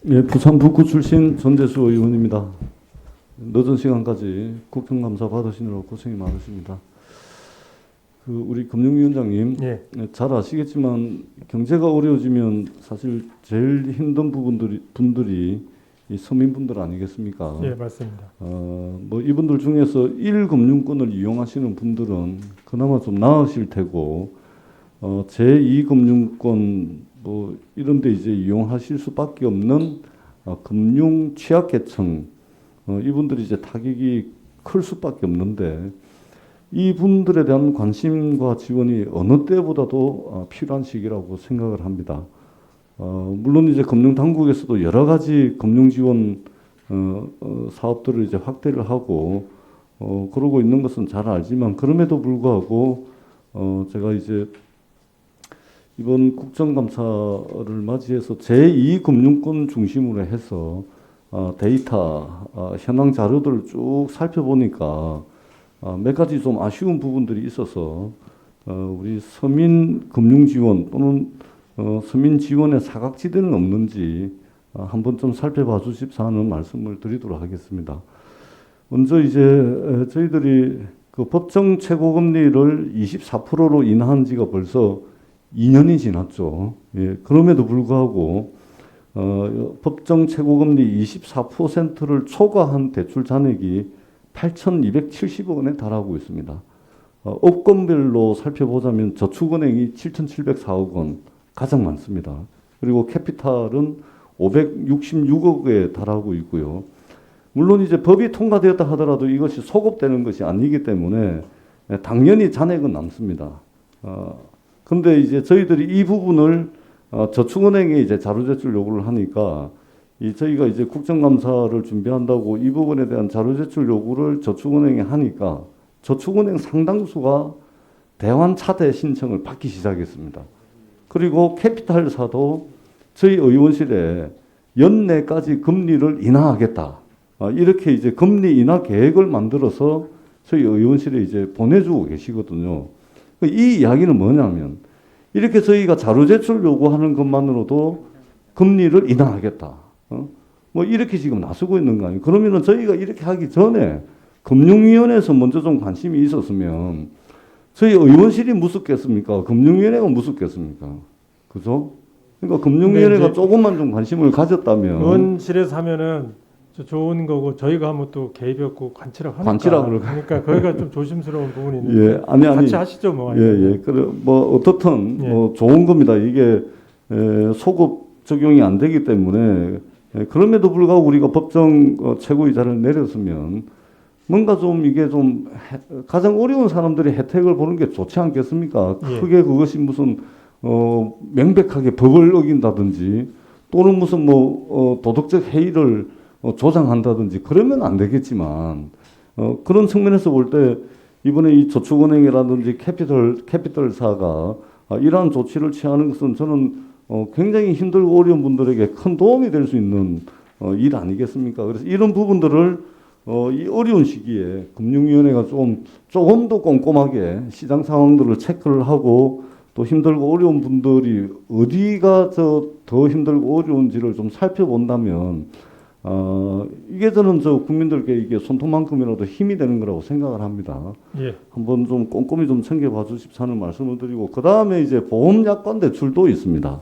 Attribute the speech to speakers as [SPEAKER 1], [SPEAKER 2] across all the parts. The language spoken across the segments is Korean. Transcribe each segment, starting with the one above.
[SPEAKER 1] 예, 부산 북구 출신 전재수 의원입니다. 늦은 시간까지 국정감사 받으시느라 고생이 많으십니다. 우리 금융위원장님,
[SPEAKER 2] 예,
[SPEAKER 1] 잘 아시겠지만 경제가 어려워지면 사실 제일 힘든 분들이 이 서민분들 아니겠습니까?
[SPEAKER 2] 예, 맞습니다.
[SPEAKER 1] 뭐 이분들 중에서 1금융권을 이용하시는 분들은 그나마 좀 나으실 테고, 제2금융권 뭐 이런데 이제 이용하실 수밖에 없는 금융 취약계층, 이분들이 이제 타격이 클 수밖에 없는데, 이분들에 대한 관심과 지원이 어느 때보다도 필요한 시기라고 생각을 합니다. 물론 이제 금융당국에서도 여러 가지 금융 지원 사업들을 이제 확대를 하고 그러고 있는 것은 잘 알지만, 그럼에도 불구하고 제가 이제 이번 국정감사를 맞이해서 제2금융권 중심으로 해서 데이터, 현황 자료들을 쭉 살펴보니까 몇 가지 좀 아쉬운 부분들이 있어서 우리 서민 금융 지원 또는 서민 지원의 사각지대는 없는지 한번 좀 살펴봐 주십사 하는 말씀을 드리도록 하겠습니다. 먼저 이제 저희들이 그 법정 최고금리를 24%로 인하한 지가 벌써 2년이 지났죠. 예, 그럼에도 불구하고 법정 최고금리 24%를 초과한 대출 잔액이 8,270억 원에 달하고 있습니다. 업권별로 살펴보자면 저축은행이 7,704억 원 가장 많습니다. 그리고 캐피탈은 566억에 달하고 있고요. 물론 이제 법이 통과되었다 하더라도 이것이 소급되는 것이 아니기 때문에 당연히 잔액은 남습니다. 근데 이제 저희들이 이 부분을 저축은행에 이제 자료제출 요구를 하니까 저희가 이제 국정감사를 준비한다고 이 부분에 대한 자료제출 요구를 저축은행에 하니까 저축은행 상당수가 대환 차대 신청을 받기 시작했습니다. 그리고 캐피탈사도 저희 의원실에 연내까지 금리를 인하하겠다, 이렇게 이제 금리 인하 계획을 만들어서 저희 의원실에 이제 보내주고 계시거든요. 이 이야기는 뭐냐면, 이렇게 저희가 자료제출 요구하는 것만으로도 금리를 인하하겠다, 뭐 이렇게 지금 나서고 있는 거 아니에요. 그러면은 저희가 이렇게 하기 전에 금융위원회에서 먼저 좀 관심이 있었으면 저희 의원실이 무섭겠습니까? 금융위원회가 무섭겠습니까? 그죠? 그러니까 금융위원회가 조금만 좀 관심을 가졌다면.
[SPEAKER 2] 의원실에서 하면은 좋은 거고 저희가 하면 또 개입이 없고 관치라고 하니까.
[SPEAKER 1] 관치라고
[SPEAKER 2] 그러니까 거기가 좀 조심스러운 부분이 있는데.
[SPEAKER 1] 예, 아니.
[SPEAKER 2] 같이 하시죠, 뭐.
[SPEAKER 1] 예, 예. 그래, 뭐 어떻든
[SPEAKER 2] 예.
[SPEAKER 1] 뭐 좋은 겁니다. 이게 소급 적용이 안 되기 때문에. 그럼에도 불구하고 우리가 법정 최고이자를 내렸으면 뭔가 좀 이게 좀 가장 어려운 사람들이 혜택을 보는 게 좋지 않겠습니까?
[SPEAKER 2] 예.
[SPEAKER 1] 크게 그것이 무슨 명백하게 법을 어긴다든지 또는 무슨 뭐 도덕적 해이를 조장한다든지 그러면 안 되겠지만, 그런 측면에서 볼 때 이번에 이 저축은행이라든지 캐피털사가 이러한 조치를 취하는 것은 저는 굉장히 힘들고 어려운 분들에게 큰 도움이 될 수 있는 일 아니겠습니까? 그래서 이런 부분들을 이 어려운 시기에 금융위원회가 조금 더 꼼꼼하게 시장 상황들을 체크를 하고, 또 힘들고 어려운 분들이 어디가 더 힘들고 어려운지를 좀 살펴본다면 이게 저는 국민들께 이게 손톱만큼이라도 힘이 되는 거라고 생각을 합니다.
[SPEAKER 2] 예.
[SPEAKER 1] 한번 좀 꼼꼼히 좀 챙겨봐 주십사는 말씀을 드리고, 그 다음에 이제 보험약관 대출도 있습니다.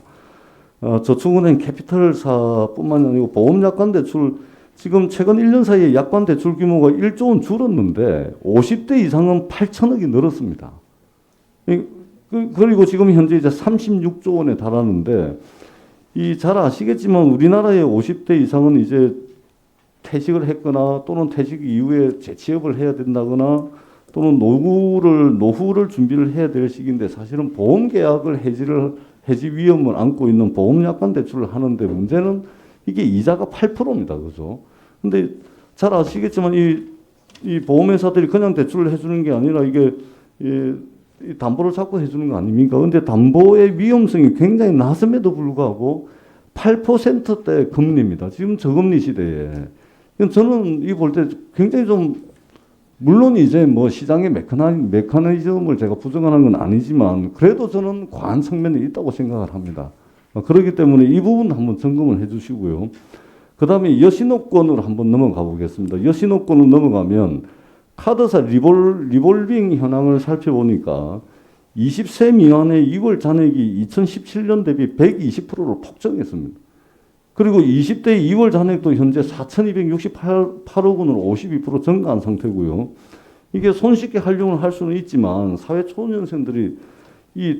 [SPEAKER 1] 저축은행 캐피털사뿐만 아니고 보험약관 대출, 지금 최근 1년 사이에 약관 대출 규모가 1조 원 줄었는데 50대 이상은 8천억이 늘었습니다. 그리고 지금 현재 이제 36조 원에 달하는데, 잘 아시겠지만 우리나라의 50대 이상은 이제 퇴직을 했거나 또는 퇴직 이후에 재취업을 해야 된다거나 또는 노후를 준비를 해야 될 시기인데, 사실은 보험 계약을 해지 위험을 안고 있는 보험약관 대출을 하는데 문제는 이게 이자가 8%입니다. 그죠? 근데 잘 아시겠지만 이 보험회사들이 그냥 대출을 해주는 게 아니라 이게 이 담보를 잡고 해주는 거 아닙니까? 근데 담보의 위험성이 굉장히 낮음에도 불구하고 8%대 금리입니다. 지금 저금리 시대에. 저는 이 볼 때 굉장히 좀, 물론 이제 뭐 시장의 메커니즘을 제가 부정하는 건 아니지만 그래도 저는 과한 측면이 있다고 생각을 합니다. 그렇기 때문에 이 부분 한번 점검을 해주시고요. 그 다음에 여신업권으로 한번 넘어가 보겠습니다. 여신업권으로 넘어가면 카드사 리볼빙 현황을 살펴보니까 20세 미만의 2월 잔액이 2017년 대비 120%로 폭증했습니다. 그리고 20대 2월 잔액도 현재 4,268억 원으로 52% 증가한 상태고요. 이게 손쉽게 활용을 할 수는 있지만 사회 초년생들이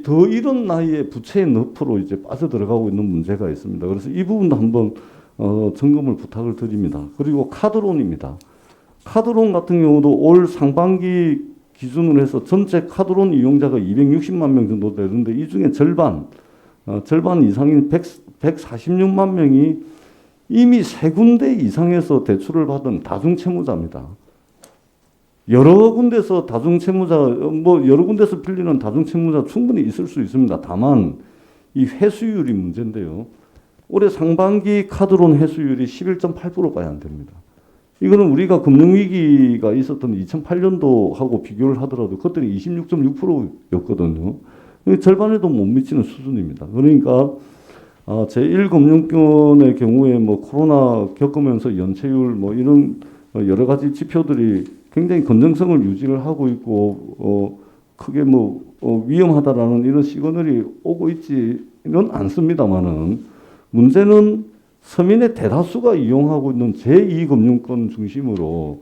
[SPEAKER 1] 더 이런 나이에 부채의 늪으로 이제 빠져들어가고 있는 문제가 있습니다. 그래서 이 부분도 한번 점검을 부탁을 드립니다. 그리고 카드론입니다. 카드론 같은 경우도 올 상반기 기준으로 해서 전체 카드론 이용자가 260만 명 정도 되는데 이 중에 절반 이상인 146만 명이 이미 세 군데 이상에서 대출을 받은 다중채무자입니다. 여러 군데서 다중채무자, 여러 군데서 빌리는 다중채무자 충분히 있을 수 있습니다. 다만 이 회수율이 문제인데요. 올해 상반기 카드론 회수율이 11.8%밖에 안 됩니다. 이거는 우리가 금융위기가 있었던 2008년도하고 비교를 하더라도 그때는 26.6%였거든요. 절반에도 못 미치는 수준입니다. 그러니까 제1금융권의 경우에 코로나 겪으면서 연체율 이런 여러 가지 지표들이 굉장히 건전성을 유지를 하고 있고 크게 위험하다라는 이런 시그널이 오고 있지는 않습니다만은 문제는 서민의 대다수가 이용하고 있는 제2금융권 중심으로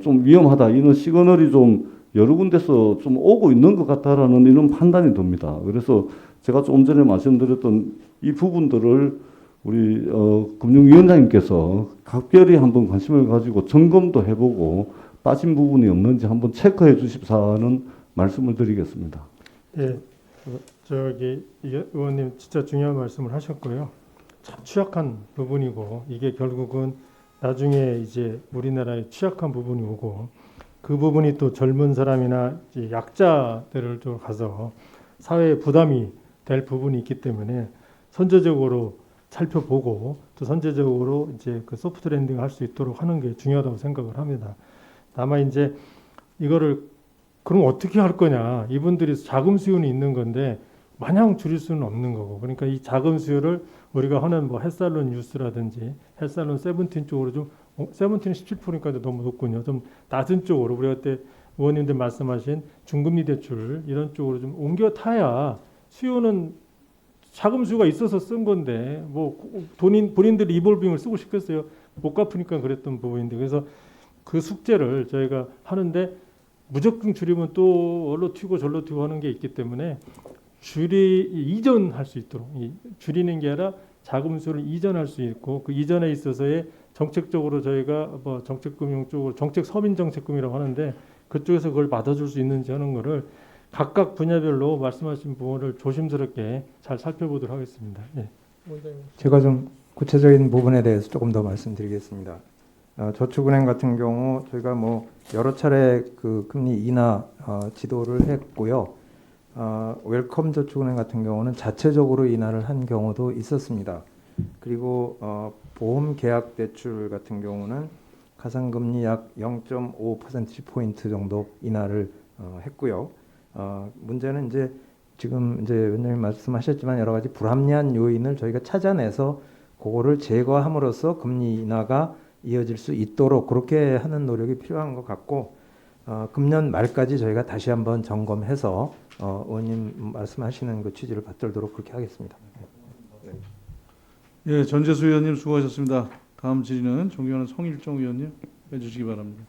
[SPEAKER 1] 좀 위험하다 이런 시그널이 좀 여러 군데서 좀 오고 있는 것 같다라는 이런 판단이 듭니다. 그래서 제가 좀 전에 말씀드렸던 이 부분들을 우리 금융위원장님께서 각별히 한번 관심을 가지고 점검도 해보고 빠진 부분이 없는지 한번 체크해 주십사는 말씀을 드리겠습니다.
[SPEAKER 2] 예, 의원님 진짜 중요한 말씀을 하셨고요. 참 취약한 부분이고 이게 결국은 나중에 이제 우리나라의 취약한 부분이 오고 그 부분이 또 젊은 사람이나 이제 약자들을 좀 가서 사회에 부담이 될 부분이 있기 때문에 선제적으로 살펴보고 또 선제적으로 이제 그 소프트 랜딩 할 수 있도록 하는 게 중요하다고 생각을 합니다. 다만 이제 이거를 그럼 어떻게 할 거냐? 이분들이 자금 수요는 있는 건데 마냥 줄일 수는 없는 거고. 그러니까 이 자금 수요를 우리가 하는 햇살론 뉴스라든지 햇살론 세븐틴 쪽으로 좀 세븐틴은 17%니까 너무 높군요. 좀 낮은 쪽으로 우리가 그때 의원님들 말씀하신 중금리 대출 이런 쪽으로 좀 옮겨 타야 수요는 자금 수요가 있어서 쓴 건데 본인들이 리볼빙을 쓰고 싶겠어요. 못 갚으니까 그랬던 부분인데 그래서 그 숙제를 저희가 하는데 무조건 줄이면 또 얼로 튀고 절로 튀고 하는 게 있기 때문에 이전할 수 있도록 줄이는 게 아니라 자금 수요를 이전할 수 있고 그 이전에 있어서의 정책적으로 저희가 정책금융 쪽으로 정책 서민 정책금이라고 하는데 그쪽에서 그걸 받아줄 수 있는지 하는 거를 각각 분야별로 말씀하신 부분을 조심스럽게 잘 살펴보도록 하겠습니다. 예.
[SPEAKER 3] 제가 좀 구체적인 부분에 대해서 조금 더 말씀드리겠습니다. 저축은행 같은 경우 저희가 여러 차례 그 금리 인하 지도를 했고요. 웰컴 저축은행 같은 경우는 자체적으로 인하를 한 경우도 있었습니다. 그리고 보험 계약 대출 같은 경우는 가상금리 약 0.5%포인트 정도 인하를 했고요. 문제는 이제 지금 이제 의원님 말씀하셨지만 여러 가지 불합리한 요인을 저희가 찾아내서 그거를 제거함으로써 금리 인하가 이어질 수 있도록 그렇게 하는 노력이 필요한 것 같고 금년 말까지 저희가 다시 한번 점검해서 의원님 말씀하시는 그 취지를 받들도록 그렇게 하겠습니다.
[SPEAKER 4] 예, 전재수 의원님 수고하셨습니다. 다음 질의는 존경하는 성일종 의원님 해주시기 바랍니다.